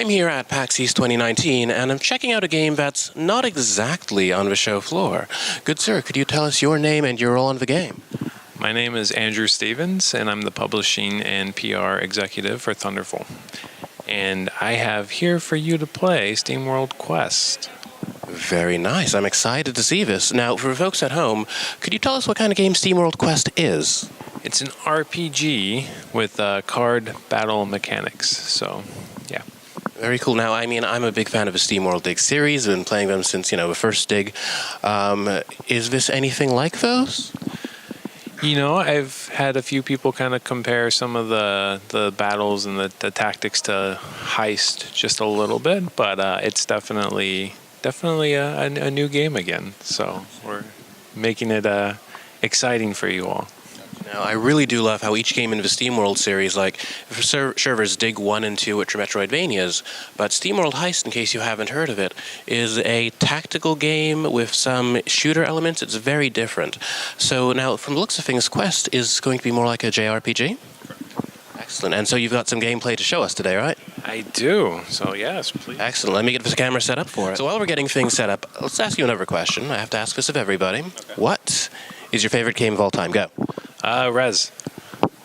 I'm here at PAX East 2019, and I'm checking out a game that's not exactly on the show floor. Good sir, could you tell us your name and your role in the game? My name is Andrew Stevens, and I'm the publishing and PR executive for Thunderful. And I have here for you to play Steamworld Quest. Very nice. I'm excited to see this. Now, for folks at home, could you tell us what kind of game Steamworld Quest is? It's an RPG with card battle mechanics, so yeah. Very cool. Now, I mean, I'm a big fan of the Steamworld Dig series. I've been playing them since, the first Dig. Is this anything like those? I've had a few people kind of compare some of the battles and the tactics to Heist just a little bit, but it's definitely a new game again. So we're making it exciting for you all. Now, I really do love how each game in the SteamWorld series, like for servers Dig 1 and 2, which are Metroidvanias, but SteamWorld Heist, in case you haven't heard of it, is a tactical game with some shooter elements. It's very different. So now, from the looks of things, Quest is going to be more like a JRPG? Excellent. And so you've got some gameplay to show us today, right? I do. So yes, please. Excellent. Let me get the camera set up for it. So while we're getting things set up, let's ask you another question. I have to ask this of everybody. Okay. What is your favorite game of all time? Go. Rez.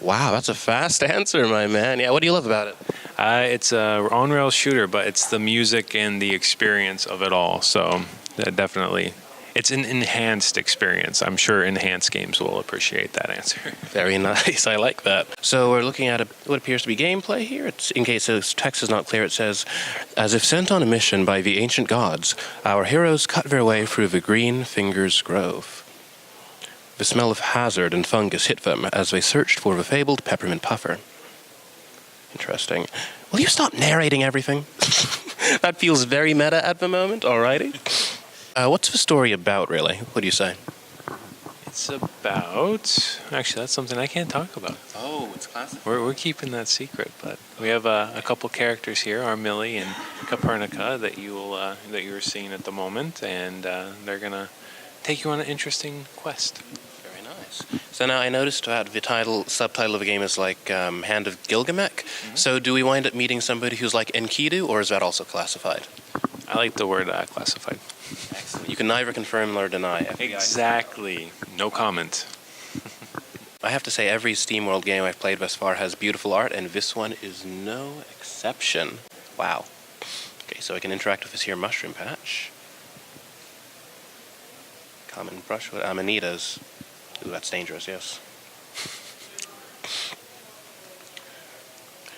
Wow, that's a fast answer, my man. Yeah, what do you love about it? It's a on-rail shooter, but it's the music and the experience of it all. So definitely, it's an enhanced experience. I'm sure enhanced games will appreciate that answer. Very nice. I like that. So we're looking at what appears to be gameplay here. It's, in case the text is not clear, it says, "As if sent on a mission by the ancient gods, our heroes cut their way through the Green Fingers Grove. The smell of hazard and fungus hit them as they searched for the fabled peppermint puffer." Interesting. Will you stop narrating everything? That feels very meta at the moment. Alrighty. What's the story about, really? What do you say? It's about... Actually, that's something I can't talk about. Oh, it's classic. We're keeping that secret, but we have a couple characters here, Armilli and Copernica, that you're seeing at the moment, and they're gonna take you on an interesting quest. Very nice. So now I noticed that the subtitle of the game is like Hand of Gilgamesh. Mm-hmm. So do we wind up meeting somebody who's like Enkidu, or is that also classified? I like the word classified. Excellent. You can neither confirm nor deny. FBI. Exactly. No comment. I have to say, every SteamWorld game I've played thus far has beautiful art, and this one is no exception. Wow. Okay, so I can interact with this here mushroom patch. Common brushwood, amanitas. Ooh, that's dangerous, yes.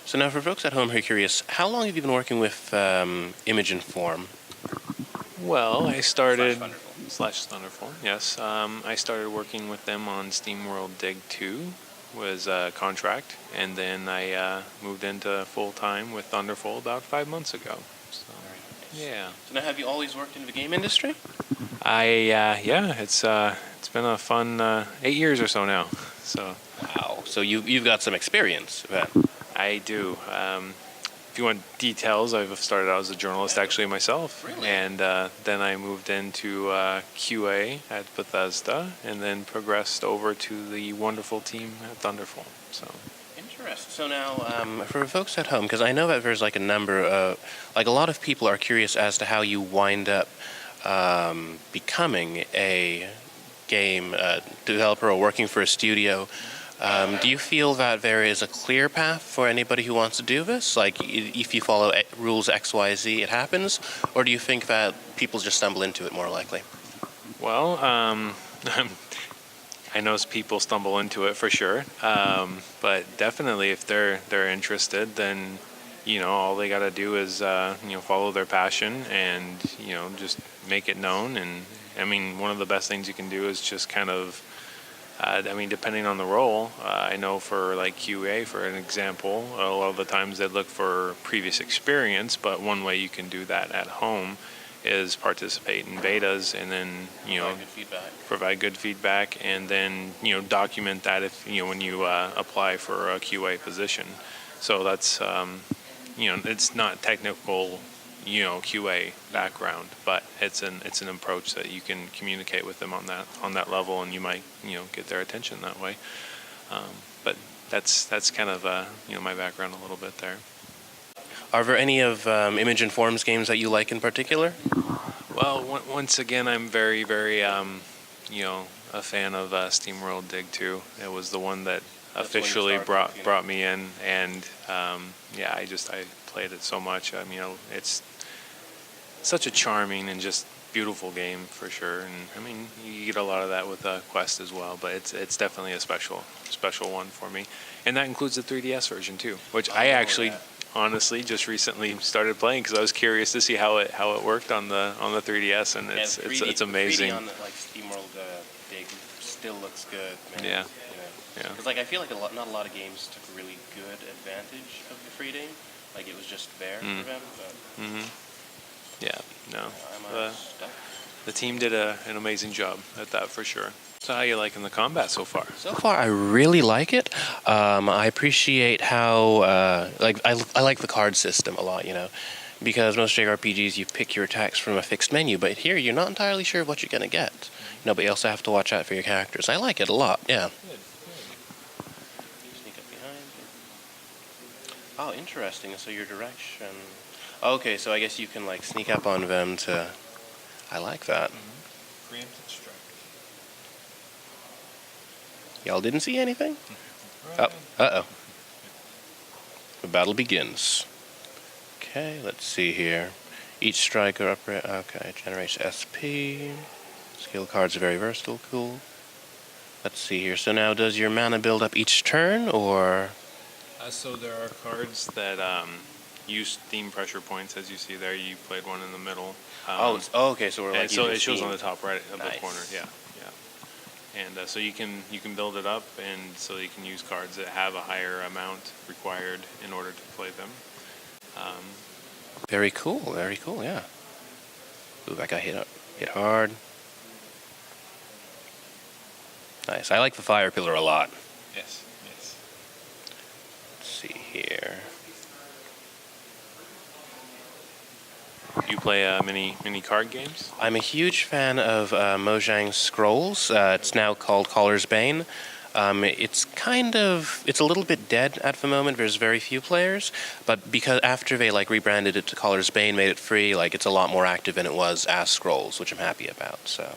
So now for folks at home who are curious, how long have you been working with Image and Form? Well, I started... Thunderful, yes. I started working with them on SteamWorld Dig 2, was a contract, and then I moved into full-time with Thunderful about 5 months ago. So, yeah. So now have you always worked in the game industry? It's been a fun 8 years or so now. So. Wow. So you've got some experience then. I do. If you want details, I've started out as a journalist actually myself. Really? And then I moved into QA at Bethesda, and then progressed over to the wonderful team at Thunderful. So. Interesting. So now, for folks at home, because I know that there's like a number of, like a lot of people are curious as to how you wind up becoming a game developer or working for a studio. Do you feel that there is a clear path for anybody who wants to do this? Like, if you follow rules X, Y, Z, it happens? Or do you think that people just stumble into it more likely? Well, I know people stumble into it for sure. But definitely if they're interested, then, all they got to do is, follow their passion and, just make it known. And, I mean, one of the best things you can do is just kind of, depending on the role, I know for like QA, for an example, a lot of the times they look for previous experience, but one way you can do that at home is participate in betas and then, provide good feedback and then, document that if, when you apply for a QA position. So that's, it's not technical, QA background, but it's an approach that you can communicate with them on that level, and you might get their attention that way. But that's kind of my background a little bit there. Are there any of Image and Forms games that you like in particular? Well, once again, I'm very, very, a fan of Steamworld Dig 2. It was the one that officially brought me in, and I played it so much. I mean, it's such a charming and just beautiful game for sure. And I mean, you get a lot of that with Quest as well, but it's definitely a special one for me, and that includes the 3DS version too, which I actually. Honestly, just recently started playing because I was curious to see how it worked on the 3DS, and it's amazing. 3D on Steamworld Dig still looks good, man. Yeah. Yeah. Because I feel like not a lot of games took really good advantage of the 3D. Like it was just there for them. But Yeah. No. I'm the team did an amazing job at that for sure. So how you liking the combat so far? So far, I really like it. I appreciate how I like the card system a lot. Because most JRPGs you pick your attacks from a fixed menu, but here you're not entirely sure what you're gonna get. But you also have to watch out for your characters. I like it a lot. Yeah. Good. Sneak up behind. Oh, interesting. So your direction. Okay, so I guess you can sneak up on them to. I like that. Preemptive strike. Y'all didn't see anything? Uh-oh. The battle begins. Okay, let's see here. Each striker generates SP. Skill cards are very versatile, cool. Let's see here. So now does your mana build up each turn, or? So there are cards that use theme pressure points, as you see there. You played one in the middle. Okay, so we're so it shows on the top right of Nice. the corner, yeah. And so you can build it up, and so you can use cards that have a higher amount required in order to play them. Very cool, yeah. Ooh, that guy hit hard. Nice. I like the fire pillar a lot. Yes. Let's see here. You play many card games? I'm a huge fan of Mojang's Scrolls. It's now called Caller's Bane. It's a little bit dead at the moment. There's very few players, but because after they rebranded it to Caller's Bane, made it free, it's a lot more active than it was as Scrolls, which I'm happy about. So.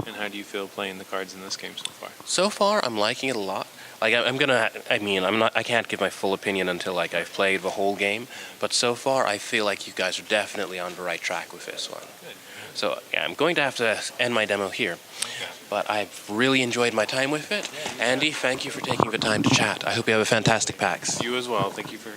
And how do you feel playing the cards in this game so far? So far, I'm liking it a lot. I can't give my full opinion until I've played the whole game, but so far I feel like you guys are definitely on the right track with this one. Good. So yeah, I'm going to have to end my demo here, Okay. but I've really enjoyed my time with it. Andy, thank you for taking the time to chat. I hope you have a fantastic PAX. You as well. Thank you for